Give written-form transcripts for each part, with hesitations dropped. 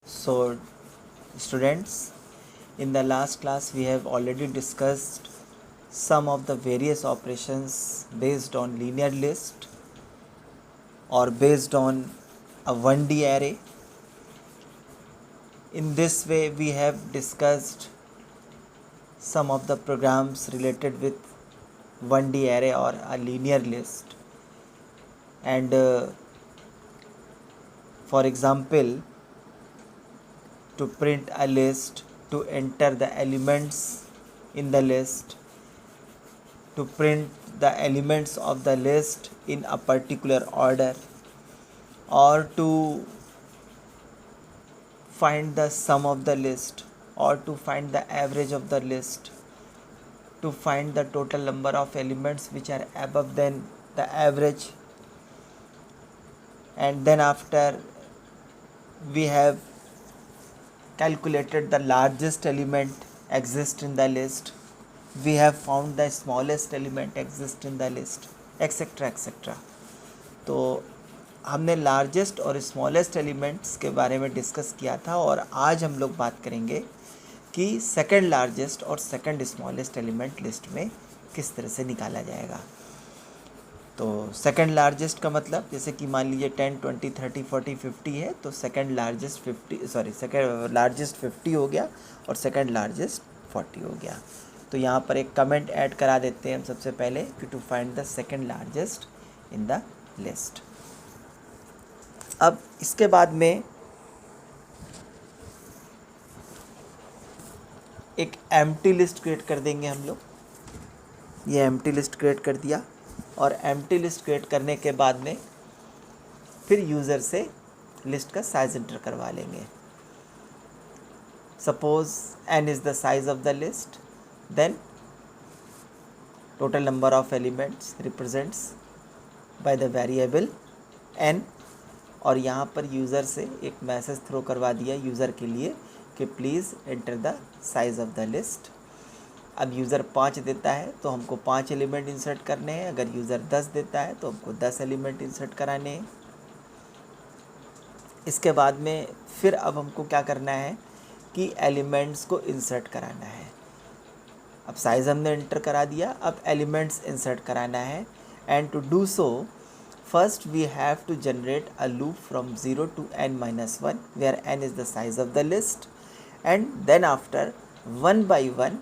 So, students, in the last class we have already discussed some of the various operations based on linear list or based on a 1D array. In this way, we have discussed some of the programs related with 1D array or a linear list. And for example, to print a list, to enter the elements in the list, to print the elements of the list in a particular order, or to find the sum of the list, or to find the average of the list, to find the total number of elements which are above than the average. And then after we have calculated the largest element exist in the list, we have found the smallest element exist in the list, etc etc. तो हमने largest और smallest elements के बारे में discuss किया था और आज हम लोग बात करेंगे कि सेकंड लार्जेस्ट और सेकंड स्मॉलेस्ट एलिमेंट लिस्ट में किस तरह से निकाला जाएगा। तो सेकंड लार्जेस्ट का मतलब जैसे कि मान लीजिए 10, 20, 30, 40, 50 है, तो सेकंड लार्जेस्ट 50 हो गया और सेकंड लार्जेस्ट 40 हो गया। तो यहाँ पर एक कमेंट ऐड करा देते हैं हम सबसे पहले कि to find the second largest in the list. अब इसके बाद में एक एम्प्टी लिस्ट क्रिएट कर देंगे हम लोग। ये एम्प्टी लिस्ट क्रिएट कर दिया और एम्प्टी लिस्ट क्रिएट करने के बाद में फिर यूज़र से लिस्ट का साइज एंटर करवा लेंगे। Suppose n is the size of the list, then total number of elements represents by the variable n। और यहाँ पर यूज़र से एक मैसेज थ्रो करवा दिया यूज़र के लिए कि please enter the size of the list. अब यूज़र 5 देता है तो हमको 5 एलिमेंट इंसर्ट करने हैं, अगर यूज़र 10 देता है तो हमको 10 एलिमेंट इंसर्ट कराने हैं। इसके बाद में फिर अब हमको क्या करना है कि एलिमेंट्स को इंसर्ट कराना है। अब साइज़ हमने एंटर करा दिया, अब एलिमेंट्स इंसर्ट कराना है। And to do so first we have to generate a loop from 0 to n-1 where n is the size of the list, and then after one by one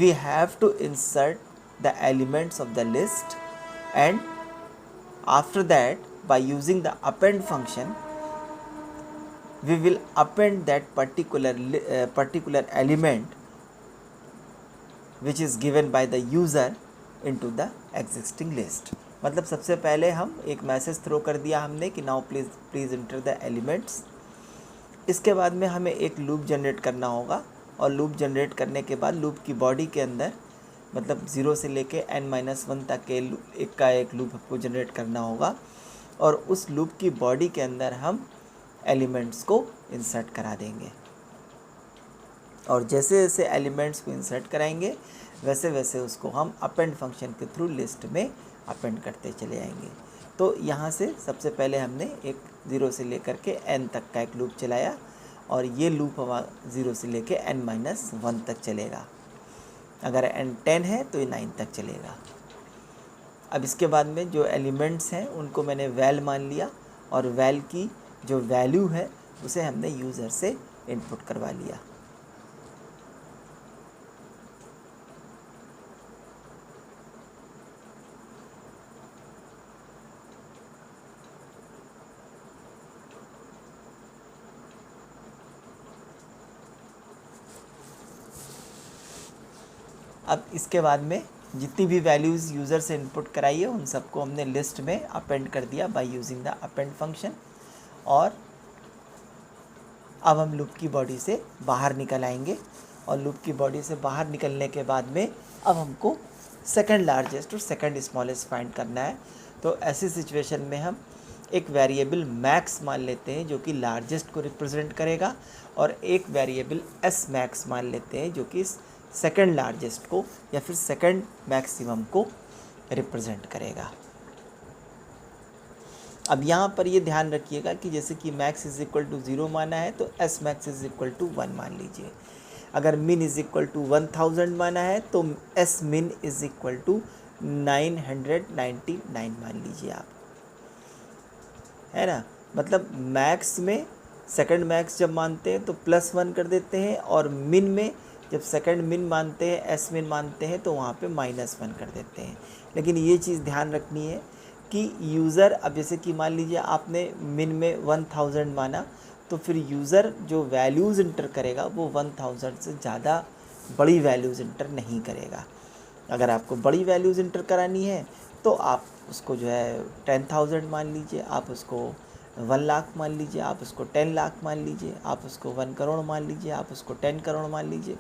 we have to insert the elements of the list, and after that by using the append function we will append that particular element which is given by the user into the existing list। मतलब सबसे पहले हम एक message throw कर दिया हमने कि now please enter the elements. इसके बाद में हमें एक लूप जनरेट करना होगा और लूप जनरेट करने के बाद लूप की बॉडी के अंदर मतलब 0 से लेके n-1 तक के एक लूप आपको जनरेट करना होगा और उस लूप की बॉडी के अंदर हम एलिमेंट्स को इंसर्ट करा देंगे। और जैसे जैसे एलिमेंट्स को इंसर्ट कराएंगे वैसे वैसे उसको हम अपेंड फंक्शन के थ्रू लिस्ट में अपेंड करते चले जाएंगे। तो यहाँ से सबसे पहले हमने एक 0 से लेकर के n तक का एक लूप चलाया और ये लूप हमारा 0 से लेके n-1 तक चलेगा। अगर n 10 है तो ये 9 तक चलेगा। अब इसके बाद में जो एलिमेंट्स हैं उनको मैंने वैल मान लिया और वैल की जो वैल्यू है उसे हमने यूज़र से इनपुट करवा लिया। अब इसके बाद में जितनी भी वैल्यूज़ यूज़र से इनपुट कराई है उन सबको हमने लिस्ट में अपेंड कर दिया by using the append function. और अब हम लूप की बॉडी से बाहर निकल आएंगे और लूप की बॉडी से बाहर निकलने के बाद में अब हमको सेकंड लार्जेस्ट और सेकंड स्मॉलेस्ट फाइंड करना है। तो ऐसी सिचुएशन में हम एक वेरिएबल मैक्स मान लेते हैं जो कि लार्जेस्ट को रिप्रेजेंट करेगा और एक वेरिएबल एस मैक्स मान लेते हैं जो कि सेकंड लार्जेस्ट को या फिर सेकंड मैक्सिमम को रिप्रेजेंट करेगा। अब यहाँ पर ये ध्यान रखिएगा कि जैसे कि मैक्स इज इक्वल टू 0 माना है तो S max is equal to 1 मान लीजिए। अगर मिन इज इक्वल टू 1000 माना है तो एस मिन इज इक्वल टू 999 मान लीजिए आप, है ना। मतलब मैक्स में सेकंड मैक्स जब मानते हैं तो +1 कर देते हैं, और मिन में जब सेकंड मिन मानते हैं, एस मिन मानते हैं, तो वहाँ पे -1 कर देते हैं। लेकिन ये चीज़ ध्यान रखनी है कि यूज़र, अब जैसे कि मान लीजिए आपने मिन में 1000 माना, तो फिर यूज़र जो वैल्यूज़ इंटर करेगा वो 1000 से ज़्यादा बड़ी वैल्यूज़ इंटर नहीं करेगा। अगर आपको बड़ी वैल्यूज़ इंटर करानी है तो आप उसको जो है 10,000 मान लीजिए, आप उसको 1 लाख मान लीजिए, आप उसको 10 लाख मान लीजिए, आप उसको 1 करोड़ मान लीजिए, आप उसको 10 करोड़ मान लीजिए।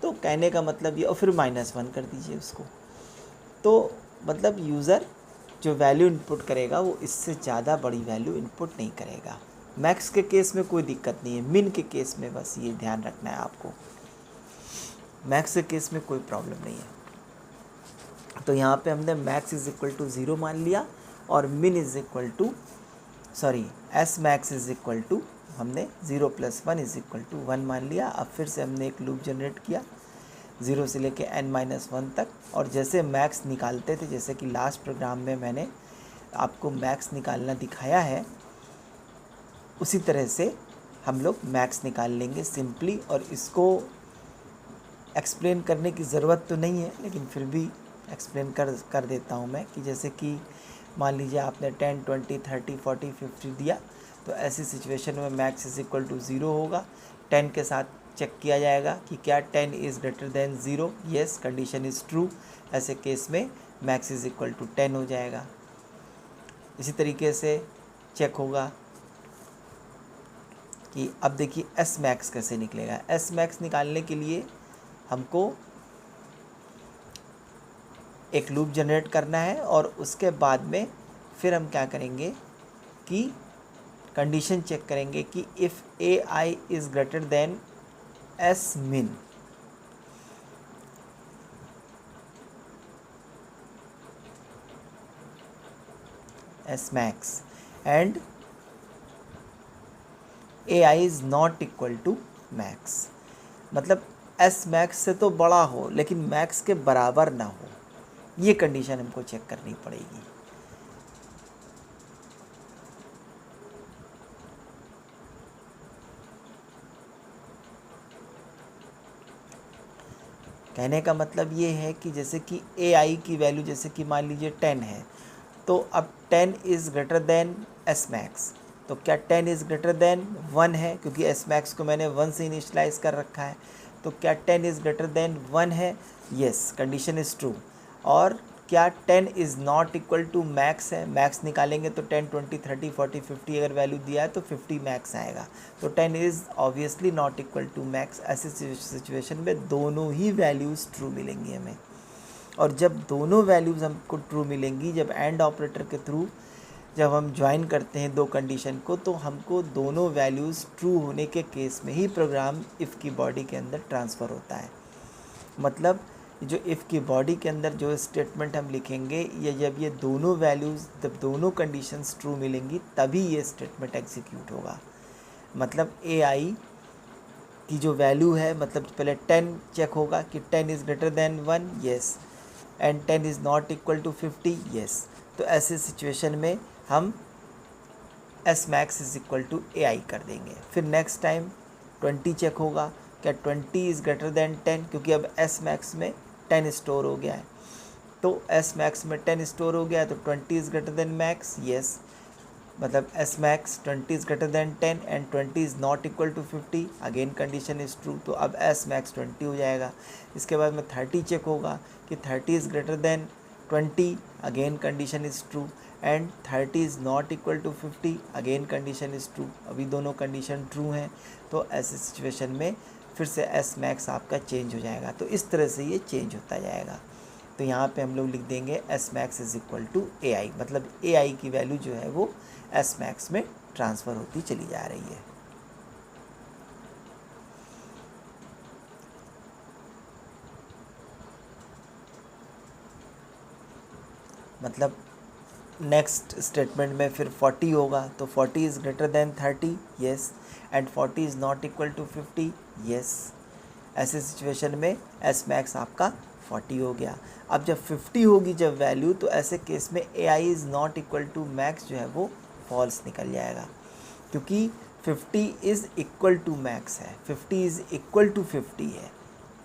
तो कहने का मतलब ये, और फिर -1 कर दीजिए उसको। तो मतलब यूज़र जो वैल्यू इनपुट करेगा वो इससे ज़्यादा बड़ी वैल्यू इनपुट नहीं करेगा। मैक्स के केस में कोई दिक्कत नहीं है, मिन के केस में बस ये ध्यान रखना है आपको। मैक्स के केस में कोई प्रॉब्लम नहीं है। तो यहाँ पे हमने मैक्स इज इक्वल टू 0 मान लिया, और min is equal to, sorry, S max is equal to, हमने 0 + 1 इज इक्वल टू 1 मान लिया। अब फिर से हमने एक लूप जनरेट किया 0 से लेके n-1 तक, और जैसे मैक्स निकालते थे, जैसे कि लास्ट प्रोग्राम में मैंने आपको मैक्स निकालना दिखाया है, उसी तरह से हम लोग मैक्स निकाल लेंगे सिंपली। और इसको एक्सप्लेन करने की ज़रूरत तो नहीं है, लेकिन फिर भी एक्सप्लेन कर देता हूँ मैं, कि जैसे कि मान लीजिए आपने 10, 20, 30, 40, 50 दिया, तो ऐसी सिचुएशन में मैक्स इज इक्वल टू 0 होगा। 10 के साथ चेक किया जाएगा कि क्या 10 is greater then 0, yes, condition is true. ऐसे केस में मैक्स इज इक्वल टू 10 हो जाएगा। इसी तरीके से चेक होगा कि अब देखिए एस मैक्स कैसे निकलेगा। एस मैक्स निकालने के लिए हमको एक लूप जनरेट करना है, और उसके बाद में फिर हम क्या करेंगे कि कंडीशन चेक करेंगे कि if A I is greater than S min, S max, and A I is not equal to max. मतलब एस मैक्स से तो बड़ा हो लेकिन मैक्स के बराबर ना हो, ये कंडीशन हमको चेक करनी पड़ेगी। कहने का मतलब ये है कि जैसे कि ए आई की वैल्यू जैसे कि मान लीजिए 10 है, तो अब 10 is greater than S max, तो क्या 10 इज़ ग्रेटर देन 1 है, क्योंकि एस मैक्स को मैंने 1 से इनिशलाइज कर रखा है। तो क्या 10 इज़ ग्रेटर देन 1 है, येस, कंडीशन इज़ ट्रू। और क्या 10 is not equal to max है, मैक्स निकालेंगे तो 10, 20, 30, 40, 50 अगर वैल्यू दिया है तो 50 मैक्स आएगा। तो 10 is obviously not equal to max. ऐसी सिचुएशन में दोनों ही वैल्यूज़ ट्रू मिलेंगी हमें। और जब दोनों वैल्यूज़ हमको ट्रू मिलेंगी, जब एंड ऑपरेटर के थ्रू जब हम ज्वाइन करते हैं दो कंडीशन को, तो हमको दोनों वैल्यूज़ ट्रू होने के केस में ही प्रोग्राम इफ़ की बॉडी के अंदर ट्रांसफ़र होता है। मतलब जो इफ़ की बॉडी के अंदर जो स्टेटमेंट हम लिखेंगे, ये जब ये दोनों वैल्यूज़, जब दोनों कंडीशंस ट्रू मिलेंगी तभी ये स्टेटमेंट एग्जीक्यूट होगा। मतलब ए आई की जो वैल्यू है, मतलब पहले 10 चेक होगा कि 10 is greater than 1, yes, and 10 is not equal to 50, yes. तो ऐसे सिचुएशन में हम S max is equal to A I कर देंगे। फिर नेक्स्ट टाइम 20 चेक होगा, क्या 20 इज़ ग्रेटर देन 10, क्योंकि अब एस मैक्स में 10 स्टोर हो गया है। तो एस मैक्स में 10 स्टोर हो गया है, तो 20 is greater than max, yes, मतलब S max 20 is greater than 10 and 20 is not equal to 50, again condition is true. तो अब एस मैक्स 20 हो जाएगा। इसके बाद में 30 चेक होगा कि 30 is greater than 20, again condition is true, and 30 is not equal to 50, again condition is true. अभी दोनों कंडीशन ट्रू हैं, तो ऐसे सिचुएशन में फिर से एस मैक्स आपका चेंज हो जाएगा। तो इस तरह से ये चेंज होता जाएगा। तो यहाँ पे हम लोग लिख देंगे S max is equal to A I, मतलब ए आई की वैल्यू जो है वो एस मैक्स में ट्रांसफ़र होती चली जा रही है। मतलब नेक्स्ट स्टेटमेंट में फिर 40 होगा, तो 40 is greater than 30, yes, and 40 is not equal to 50, yes. ऐसे सिचुएशन में एस मैक्स आपका 40 हो गया। अब जब 50 होगी जब वैल्यू, तो ऐसे केस में A I is not equal to max जो है वो फॉल्स निकल जाएगा, क्योंकि 50 इज़ इक्वल टू मैक्स है, 50 इज़ इक्वल टू 50 है।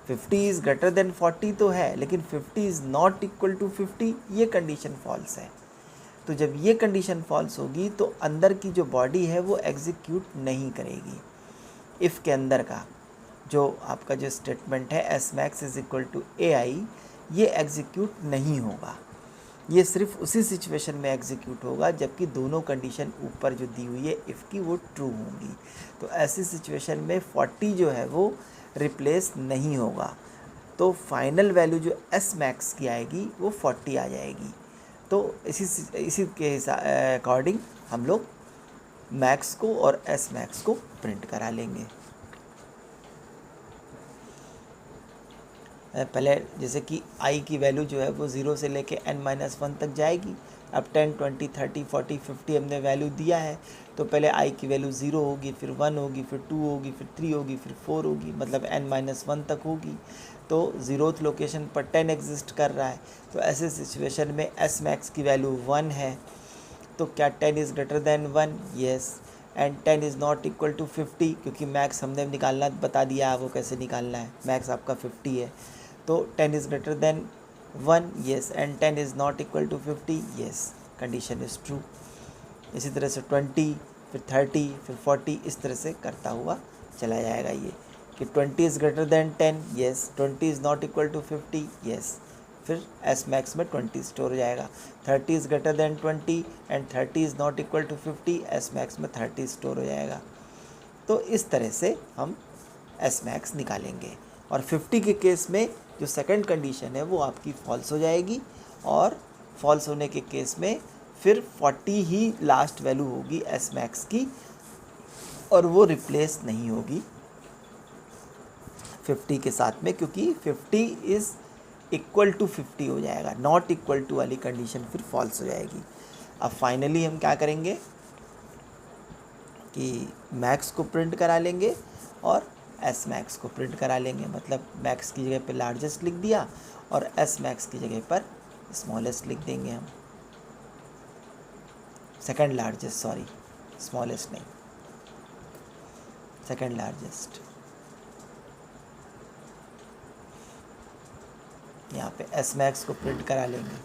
50 इज़ ग्रेटर देन 40 तो है, लेकिन 50 इज़ नॉट इक्वल टू 50, ये कंडीशन फॉल्स है। तो जब ये कंडीशन फॉल्स होगी तो अंदर की जो बॉडी है वो एग्जीक्यूट नहीं करेगी। इफ़ के अंदर का जो आपका जो स्टेटमेंट है S max is equal to A I, ये एग्जीक्यूट नहीं होगा। ये सिर्फ उसी सिचुएशन में एग्जीक्यूट होगा जबकि दोनों कंडीशन ऊपर जो दी हुई है इफ़ की वो ट्रू होंगी। तो ऐसी सिचुएशन में 40 जो है वो रिप्लेस नहीं होगा, तो फाइनल वैल्यू जो एस मैक्स की आएगी वो 40 आ जाएगी। तो इसी के अकॉर्डिंग हम लोग मैक्स को और एस मैक्स को प्रिंट करा लेंगे। पहले जैसे कि i की वैल्यू जो है वो 0 से लेके n-1 तक जाएगी। अब 10, 20, 30, 40, 50 हमने वैल्यू दिया है, तो पहले i की वैल्यू 0 होगी, फिर 1 होगी, फिर 2 होगी, फिर 3 होगी, फिर 4 होगी, मतलब n-1 तक होगी। तो 0th लोकेशन पर 10 एग्जिस्ट कर रहा है, तो ऐसे सिचुएशन में एस मैक्स की वैल्यू 1 है, तो क्या 10 is greater than 1? Yes. And 10 is not equal to 50, क्योंकि मैक्स हमने निकालना बता दिया है, वो कैसे निकालना है, मैक्स आपका 50 है। तो 10 is greater than 1, yes, and 10 is not equal to 50, yes, condition is true. इसी तरह से 20, फिर 30, फिर 40, इस तरह से करता हुआ चला जाएगा ये कि 20 is greater than 10, yes, 20 is not equal to 50, yes, फिर एस मैक्स में 20 स्टोर हो जाएगा। 30 is greater than 20 and 30 is not equal to 50, S max में 30 स्टोर हो जाएगा। तो इस तरह से हम एस मैक्स निकालेंगे, और 50 के केस में जो सेकंड कंडीशन है वो आपकी फॉल्स हो जाएगी, और फॉल्स होने के केस में फिर 40 ही लास्ट वैल्यू होगी एस मैक्स की, और वो रिप्लेस नहीं होगी 50 के साथ में, क्योंकि 50 इज़ इक्वल टू 50 हो जाएगा, नॉट इक्वल टू वाली कंडीशन फिर फॉल्स हो जाएगी। अब फाइनली हम क्या करेंगे कि मैक्स को प्रिंट करा लेंगे और एस मैक्स को प्रिंट करा लेंगे, मतलब मैक्स की जगह पर लार्जेस्ट लिख दिया और एस मैक्स की जगह पर स्मॉलेस्ट लिख देंगे हम, सेकंड लार्जेस्ट, सॉरी स्मॉलेस्ट नहीं, सेकंड लार्जेस्ट। यहाँ पे एस मैक्स को प्रिंट करा लेंगे।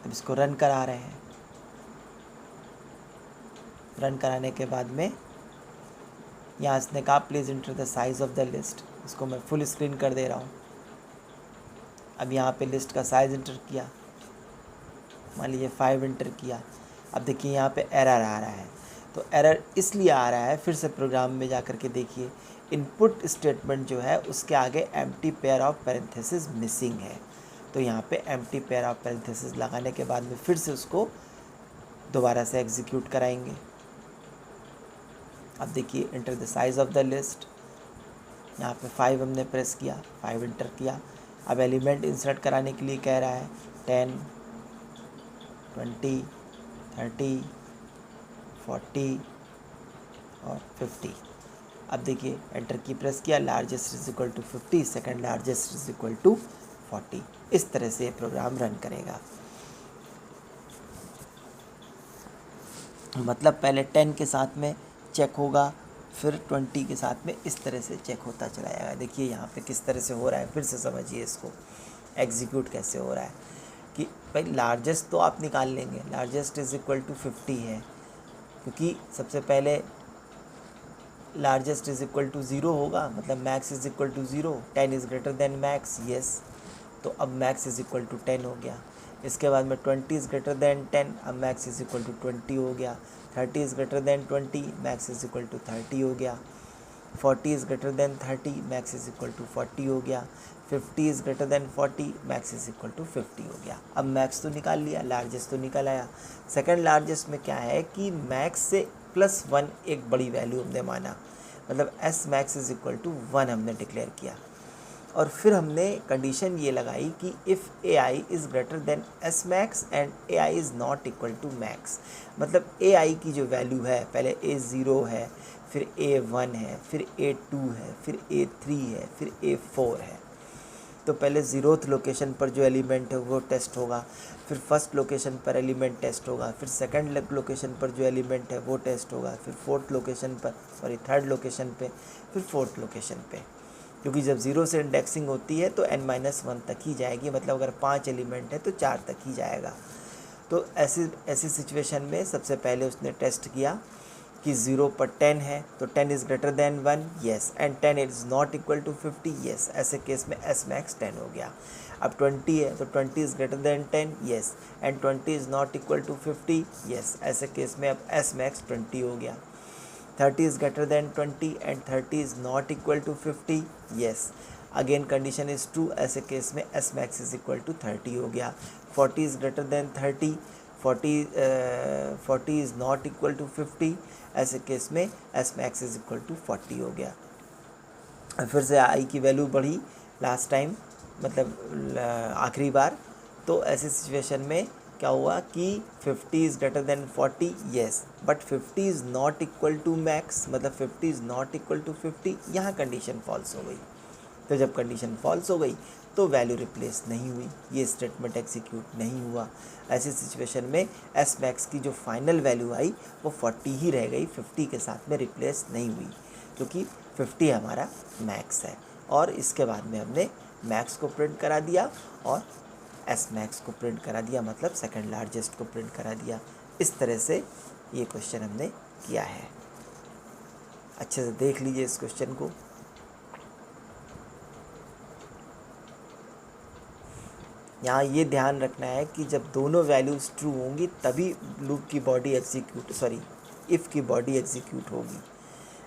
अब इसको रन करा रहे हैं। रन कराने के बाद में यहाँ इसने कहा please enter the size of the list, इसको मैं फुल स्क्रीन कर दे रहा हूँ। अब यहाँ पे लिस्ट का साइज़ इंटर किया, मान लीजिए 5 इंटर किया। अब देखिए यहाँ पे एरर आ रहा है, तो एरर इसलिए आ रहा है, फिर से प्रोग्राम में जा कर के देखिए, इनपुट स्टेटमेंट जो है उसके आगे empty pair of parenthesis missing है। तो यहाँ पे एम्प्टी पेयर ऑफ पैरेंथेसिस लगाने के बाद में फिर से उसको दोबारा से एग्जीक्यूट कराएंगे। अब देखिए enter the size of the list, यहाँ पे 5 हमने प्रेस किया, 5 इंटर किया। अब एलिमेंट इंसर्ट कराने के लिए कह रहा है 10, 20, 30, 40 और 50। अब देखिए एंटर की प्रेस किया, largest is equal to 50, second largest is equal to 40। इस तरह से ये प्रोग्राम रन करेगा। मतलब पहले 10 के साथ में चेक होगा, फिर 20 के साथ में, इस तरह से चेक होता चला जाएगा। देखिए यहाँ पे किस तरह से हो रहा है, फिर से समझिए इसको एग्जीक्यूट कैसे हो रहा है कि भाई लार्जेस्ट तो आप निकाल लेंगे, लार्जेस्ट इज़ इक्वल टू 50 है, क्योंकि सबसे पहले लार्जेस्ट इज़ इक्वल टू 0 होगा, मतलब max is equal to 0, 10 is greater than max, yes, तो अब मैक्स इज़ इक्वल टू 10 हो गया। इसके बाद में 20 इज़ ग्रेटर देन 10, अब मैक्स इज़ इक्वल टू 20 हो गया। 30 is greater than 20, max is equal to 30 हो गया। 40 is greater than 30, max is equal to 40 हो गया। 50 is greater than 40, max is equal to 50 हो गया। अब मैक्स तो निकाल लिया, लार्जेस्ट तो निकल आया। सेकंड लार्जेस्ट में क्या है कि मैक्स से +1 एक बड़ी वैल्यू हमने माना, मतलब S max is equal to 1 हमने डिक्लेयर किया। और फिर हमने कंडीशन ये लगाई कि if AI is greater than S max and AI is not equal to max. मतलब AI की जो वैल्यू है, पहले A0 है, फिर A1 है, फिर A2 है, फिर A3 है, फिर A4 है। तो पहले 0th लोकेशन पर जो एलिमेंट है वो टेस्ट होगा, फिर फर्स्ट लोकेशन पर एलिमेंट टेस्ट होगा, फिर सेकंड लोकेशन पर जो एलिमेंट है वो टेस्ट होगा, फिर थर्ड लोकेशन पे, फिर फोर्थ लोकेशन पे। क्योंकि जब 0 से इंडेक्सिंग होती है तो n-1 तक ही जाएगी, मतलब अगर 5 एलिमेंट है तो 4 तक ही जाएगा। तो ऐसी सिचुएशन में सबसे पहले उसने टेस्ट किया कि 0 पर 10 है तो 10 is greater than 1, yes, and 10 is not equal to 50, yes. ऐसे केस में एस मैक्स 10 हो गया। अब 20 है तो 20 is greater than 10, yes, and 20 is not equal to 50, yes. ऐसे केस में अब एस मैक्स 20 हो गया। 30 is greater than 20 and 30 is not equal to 50, yes. Again condition is true, ऐसे केस में S max is equal to 30 हो गया। 40 is greater than 30, 40 is not equal to 50, ऐसे केस में S max is equal to 40 हो गया। फिर से आई की वैल्यू बढ़ी लास्ट टाइम, मतलब आखिरी बार। तो ऐसी सिचुएशन में क्या हुआ कि 50 is greater than 40, yes, but 50 is not equal to max, मतलब 50 इज़ नॉट इक्वल टू 50। यहाँ कंडीशन फॉल्स हो गई। तो जब कंडीशन फॉल्स हो गई तो वैल्यू रिप्लेस नहीं हुई, ये स्टेटमेंट एग्जीक्यूट नहीं हुआ। ऐसी सिचुएशन में एस मैक्स की जो फाइनल वैल्यू आई वो 40 ही रह गई, 50 के साथ में रिप्लेस नहीं हुई, क्योंकि 50 हमारा मैक्स है। और इसके बाद में हमने मैक्स को प्रिंट करा दिया और एस मैक्स को प्रिंट करा दिया, मतलब सेकंड लार्जेस्ट को प्रिंट करा दिया। इस तरह से ये क्वेश्चन हमने किया है। अच्छे से देख लीजिए इस क्वेश्चन को। यहाँ ये ध्यान रखना है कि जब दोनों वैल्यूज़ ट्रू होंगी तभी लूप की बॉडी इफ़ की बॉडी एग्जीक्यूट होगी।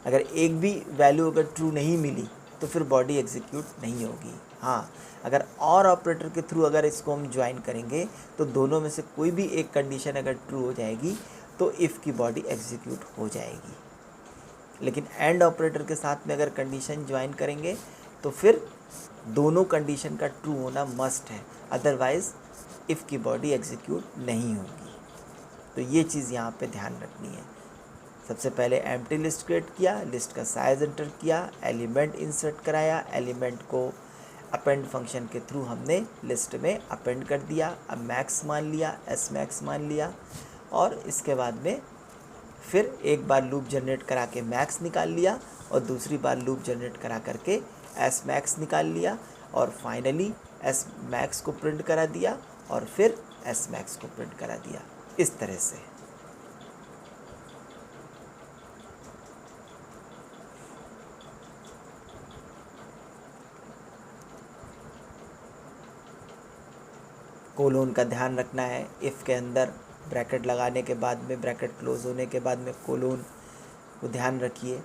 अगर एक भी वैल्यू अगर ट्रू नहीं मिली तो फिर बॉडी एग्जीक्यूट नहीं होगी। हाँ, अगर और ऑपरेटर के थ्रू अगर इसको हम ज्वाइन करेंगे तो दोनों में से कोई भी एक कंडीशन अगर ट्रू हो जाएगी तो इफ़ की बॉडी एग्जीक्यूट हो जाएगी। लेकिन एंड ऑपरेटर के साथ में अगर कंडीशन ज्वाइन करेंगे तो फिर दोनों कंडीशन का ट्रू होना मस्ट है, अदरवाइज़ इफ़ की बॉडी एग्जीक्यूट नहीं होगी। तो ये चीज़ यहाँ पे ध्यान रखनी है। सबसे पहले एम्प्टी लिस्ट क्रिएट किया, लिस्ट का साइज़ एंटर किया, एलिमेंट इंसर्ट कराया, एलिमेंट को अपेंड फंक्शन के थ्रू हमने लिस्ट में अपेंड कर दिया। अब मैक्स मान लिया, एस मैक्स मान लिया, और इसके बाद में फिर एक बार लूप जनरेट करा के मैक्स निकाल लिया और दूसरी बार लूप जनरेट करा करके एस मैक्स निकाल लिया, और फाइनली एस मैक्स को प्रिंट करा दिया और फिर एस मैक्स को प्रिंट करा दिया। इस तरह से कोलोन का ध्यान रखना है। इफ़ के अंदर ब्रैकेट लगाने के बाद में, ब्रैकेट क्लोज होने के बाद में कोलोन को ध्यान रखिए।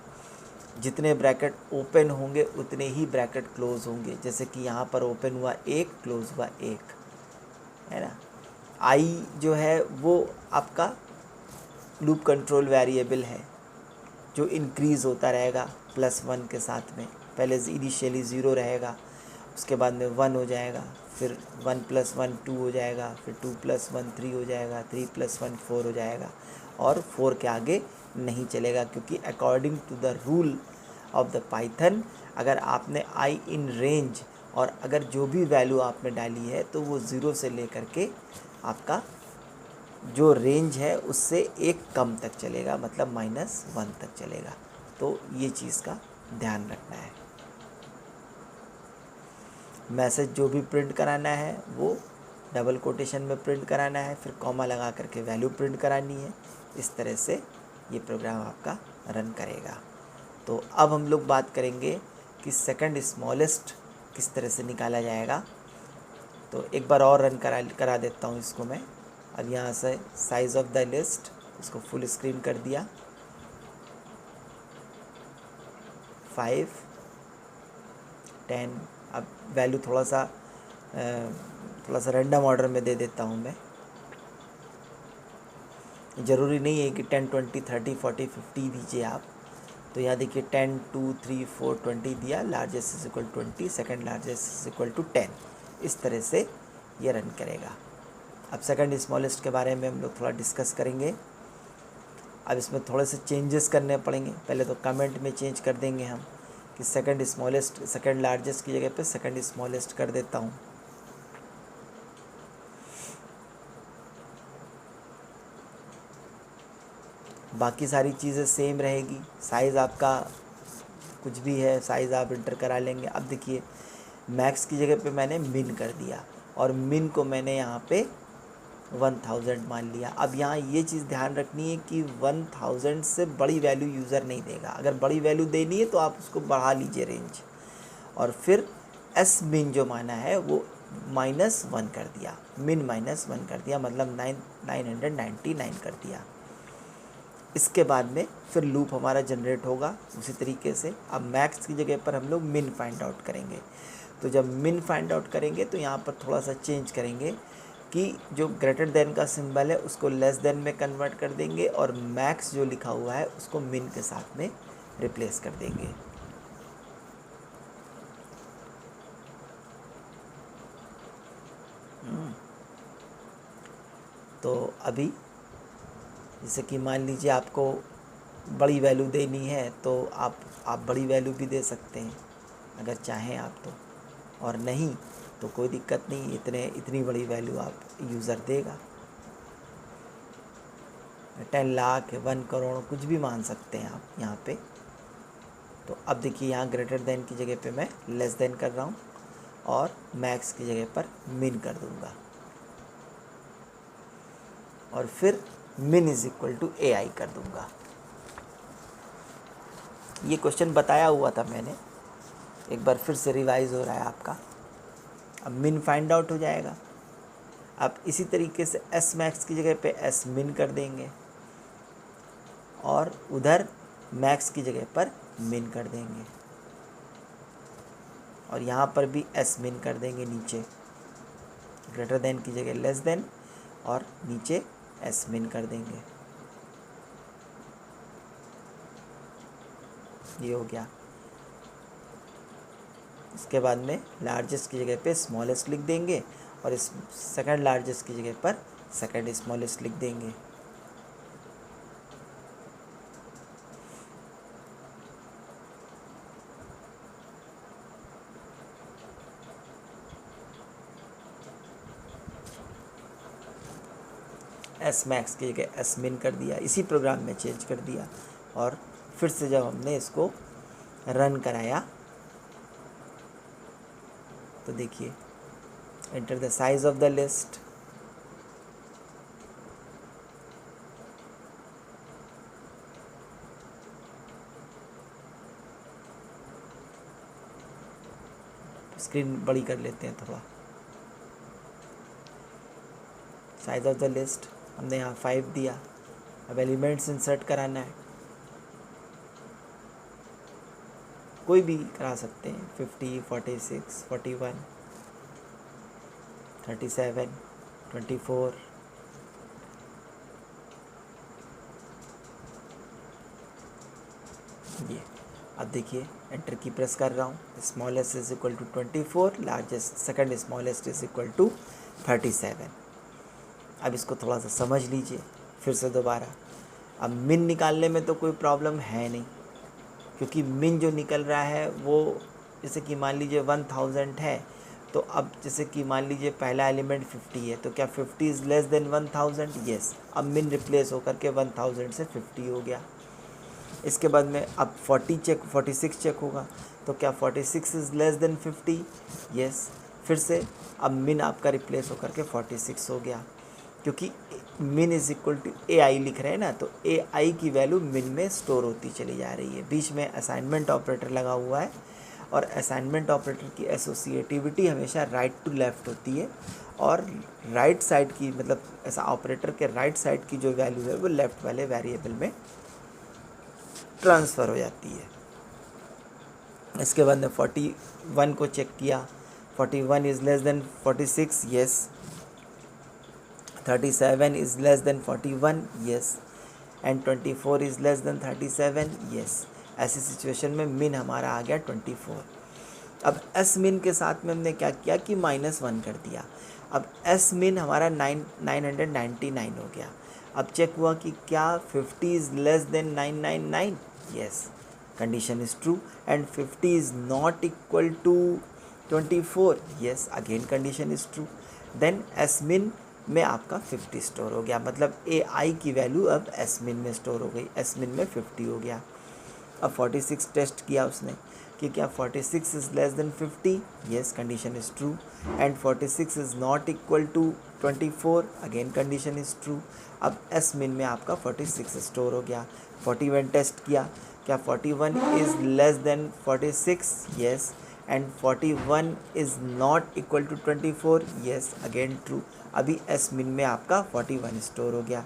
जितने ब्रैकेट ओपन होंगे उतने ही ब्रैकेट क्लोज होंगे। जैसे कि यहाँ पर ओपन हुआ 1, क्लोज हुआ 1, है ना। आई जो है वो आपका लूप कंट्रोल वेरिएबल है जो इंक्रीज़ होता रहेगा +1 के साथ में। पहले इनिशियली 0 रहेगा, उसके बाद में 1 हो जाएगा, फिर 1 + 1 2 हो जाएगा, फिर 2 + 1 3 हो जाएगा, 3 + 1 4 हो जाएगा, और 4 के आगे नहीं चलेगा, क्योंकि according to the rule of the Python अगर आपने आई इन रेंज और अगर जो भी वैल्यू आपने डाली है तो वो 0 से लेकर के आपका जो रेंज है उससे एक कम तक चलेगा, मतलब -1 तक चलेगा। तो ये चीज़ का ध्यान रखना है। मैसेज जो भी प्रिंट कराना है वो डबल कोटेशन में प्रिंट कराना है, फिर कॉमा लगा करके वैल्यू प्रिंट करानी है। इस तरह से ये प्रोग्राम आपका रन करेगा। तो अब हम लोग बात करेंगे कि सेकंड स्मॉलेस्ट किस तरह से निकाला जाएगा। तो एक बार और रन करा देता हूँ इसको मैं। अब यहाँ से साइज़ ऑफ द लिस्ट इसको फुल स्क्रीन कर दिया, 5 10। अब वैल्यू थोड़ा सा रैंडम ऑर्डर में दे देता हूँ मैं। ज़रूरी नहीं है कि 10 20 30 40 50 दीजिए आप, तो यहाँ देखिए 10, 2, 3, 4, 20 दिया, largest is equal 20, second largest is equal to 10। इस तरह से ये रन करेगा। अब सेकंड स्मॉलेस्ट के बारे में हम लोग थोड़ा डिस्कस करेंगे। अब इसमें थोड़े से चेंजेस करने पड़ेंगे। पहले तो कमेंट में चेंज कर देंगे हम कि सेकंड स्मॉलेस्ट, सेकंड लार्जेस्ट की जगह पे सेकंड स्मॉलेस्ट कर देता हूँ। बाकी सारी चीज़ें सेम रहेगी। साइज़ आपका कुछ भी है, साइज़ आप इंटर करा लेंगे। अब देखिए मैक्स की जगह पे मैंने मिन कर दिया और मिन को मैंने यहाँ पे 1000 मान लिया। अब यहाँ ये चीज़ ध्यान रखनी है कि 1000 से बड़ी वैल्यू यूज़र नहीं देगा। अगर बड़ी वैल्यू देनी है तो आप उसको बढ़ा लीजिए रेंज, और फिर एस मिन जो माना है वो -1 कर दिया, मिन -1 कर दिया, मतलब 999 कर दिया। इसके बाद में फिर लूप हमारा जनरेट होगा उसी तरीके से। अब मैक्स की जगह पर हम लोग मिन फाइंड आउट करेंगे। तो जब मिन फाइंड आउट करेंगे तो यहाँ पर थोड़ा सा चेंज करेंगे कि जो ग्रेटर देन का सिंबल है उसको लेस देन में कन्वर्ट कर देंगे, और मैक्स जो लिखा हुआ है उसको मिन के साथ में रिप्लेस कर देंगे। तो अभी जैसे कि मान लीजिए आपको बड़ी वैल्यू देनी है तो आप बड़ी वैल्यू भी दे सकते हैं अगर चाहें आप तो, और नहीं तो कोई दिक्कत नहीं, इतनी बड़ी वैल्यू आप यूज़र देगा। 10 लाख, 1 करोड़, कुछ भी मान सकते हैं आप यहाँ पे। तो अब देखिए यहाँ ग्रेटर देन की जगह पे मैं लेस देन कर रहा हूँ और मैक्स की जगह पर मिन कर दूँगा, और फिर मिन इज इक्वल टू AI कर दूँगा। ये क्वेश्चन बताया हुआ था मैंने, एक बार फिर से रिवाइज हो रहा है आपका। अब मिन फाइंड आउट हो जाएगा। अब इसी तरीके से एस मैक्स की जगह पे एस मिन कर देंगे और उधर मैक्स की जगह पर मिन कर देंगे, और यहाँ पर भी एस मिन कर देंगे नीचे, ग्रेटर देन की जगह लेस देन और नीचे एस मिन कर देंगे। ये हो गया। इसके बाद में लार्जेस्ट की जगह पे स्मॉलेस्ट लिख देंगे और इस सेकंड लार्जेस्ट की जगह पर सेकंड स्मॉलेस्ट लिख देंगे। एस मैक्स की जगह एस मिन कर दिया, इसी प्रोग्राम में चेंज कर दिया। और फिर से जब हमने इसको रन कराया तो देखिए enter the size of the list, screen बड़ी कर लेते हैं थोड़ा। साइज ऑफ द लिस्ट हमने यहाँ 5 दिया। अब एलिमेंट्स इंसर्ट कराना है, कोई भी करा सकते हैं, 50, 46, 41, 37, 24, ये। अब देखिए एंटर की प्रेस कर रहा हूँ। Smallest is equal to 24, largest second smallest is equal to 37। अब इसको थोड़ा सा समझ लीजिए फिर से दोबारा। अब मिन निकालने में तो कोई प्रॉब्लम है नहीं, क्योंकि मिन जो निकल रहा है वो जैसे कि मान लीजिए 1000 है, तो अब जैसे कि मान लीजिए पहला एलिमेंट 50 है, तो क्या 50 इज़ लेस देन 1000? यस। अब मिन रिप्लेस होकर के 1000 से 50 हो गया। इसके बाद में अब 46 चेक होगा, तो क्या 46 इज़ लेस देन 50? यस। फिर से अब मिन आपका रिप्लेस होकर के 46 हो गया, क्योंकि मिन इज इक्वल टू AI लिख रहे हैं ना, तो AI की वैल्यू मिन में स्टोर होती चली जा रही है। बीच में असाइनमेंट ऑपरेटर लगा हुआ है, और असाइनमेंट ऑपरेटर की एसोसिएटिविटी हमेशा राइट टू लेफ़्ट होती है, और राइट साइड की मतलब ऐसा ऑपरेटर के राइट साइड की जो वैल्यू है वो लेफ़्ट वाले वेरिएबल में ट्रांसफ़र हो जाती है। इसके बाद में 41 को चेक किया, 41 is less than 46, yes. 37 is less than 41, yes, and 24 is less than 37, yes, ऐसी सिचुएशन में मिन हमारा आ गया 24। अब एस मिन के साथ में हमने क्या किया कि -1 कर दिया। अब एस मिन हमारा 999 हो गया। अब चेक हुआ कि क्या 50 is less than 999, yes, condition is true. And 50 is not equal to 24, yes, again condition is true. Then S min में आपका 50 स्टोर हो गया, मतलब ए आई की वैल्यू अब एस मिन में स्टोर हो गई, एस मिन में 50 हो गया। अब 46 टेस्ट किया उसने कि क्या 46 is less than 50, yes, condition is true. And 46 is not equal to 24, again condition is true. अब एस मिन में आपका 46 स्टोर हो गया। 41 टेस्ट किया, क्या 41 is less than 46, yes, and 41 is not equal to 24, yes, again true. अभी S min में आपका 41 स्टोर हो गया।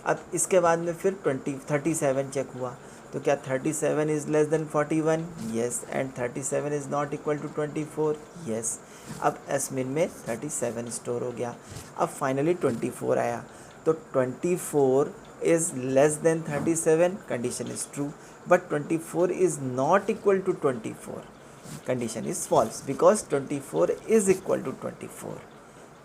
अब इसके बाद में फिर 37 चेक हुआ, तो क्या 37 is less than 41, yes, and 37 is not equal to 24, yes. अब एस मिन में 37 स्टोर हो गया। अब फाइनली 24 आया, तो 24 is less than 37, condition is true, but 24 is not equal to 24, condition is false, because 24 is equal to 24,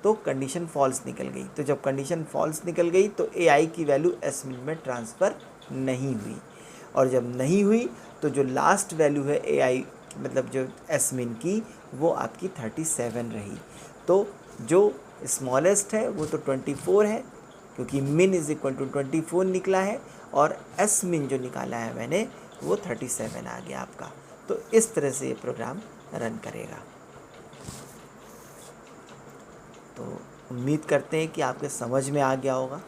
तो condition false निकल गई। तो जब कंडीशन फॉल्स निकल गई तो ए आई की वैल्यू एस मिन में ट्रांसफ़र नहीं हुई, और जब नहीं हुई तो जो लास्ट वैल्यू है ए आई मतलब जो एस मिन की, वो आपकी 37 रही। तो जो स्मॉलेस्ट है वो तो 24 है, क्योंकि मिन इज़ इक्वल टू 24 निकला है, और एस मिन जो निकाला है मैंने वो 37 आ गया आपका। तो इस तरह से ये प्रोग्राम रन करेगा। तो उम्मीद करते हैं कि आपके समझ में आ गया होगा।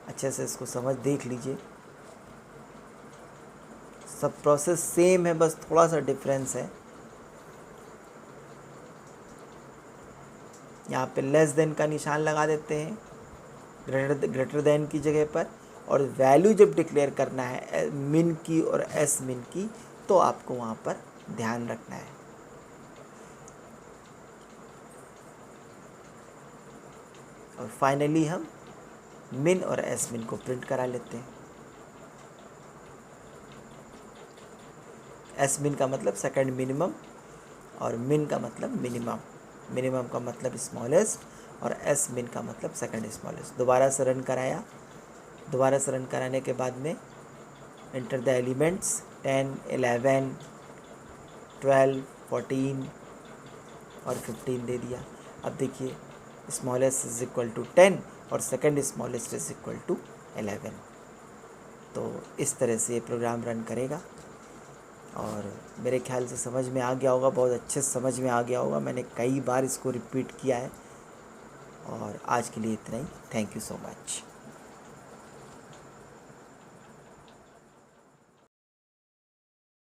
अच्छे से इसको समझ देख लीजिए। सब प्रोसेस सेम है, बस थोड़ा सा डिफरेंस है। यहाँ पे लेस देन का निशान लगा देते हैं ग्रेटर देन की जगह पर, और वैल्यू जब डिक्लेयर करना है मिन की और एस मिन की, तो आपको वहाँ पर ध्यान रखना है। और फाइनली हम मिन और एस मिन को प्रिंट करा लेते हैं। एस मिन का मतलब सेकंड मिनिमम, और मिन का मतलब मिनिमम। मिनिमम का मतलब स्मॉलेस्ट, और एस मिन का मतलब सेकंड स्मॉलेस्ट। दोबारा से रन कराया। दोबारा से रन कराने के बाद में एंटर द एलिमेंट्स 10, 11, 12, 14 और 15 दे दिया। अब देखिए स्मॉलेस्ट इज इक्वल टू 10 और second smallest is equal to 11। तो इस तरह से ये प्रोग्राम रन करेगा, और मेरे ख्याल से समझ में आ गया होगा, बहुत अच्छे से समझ में आ गया होगा। मैंने कई बार इसको रिपीट किया है। और आज के लिए इतना ही। Thank you so much.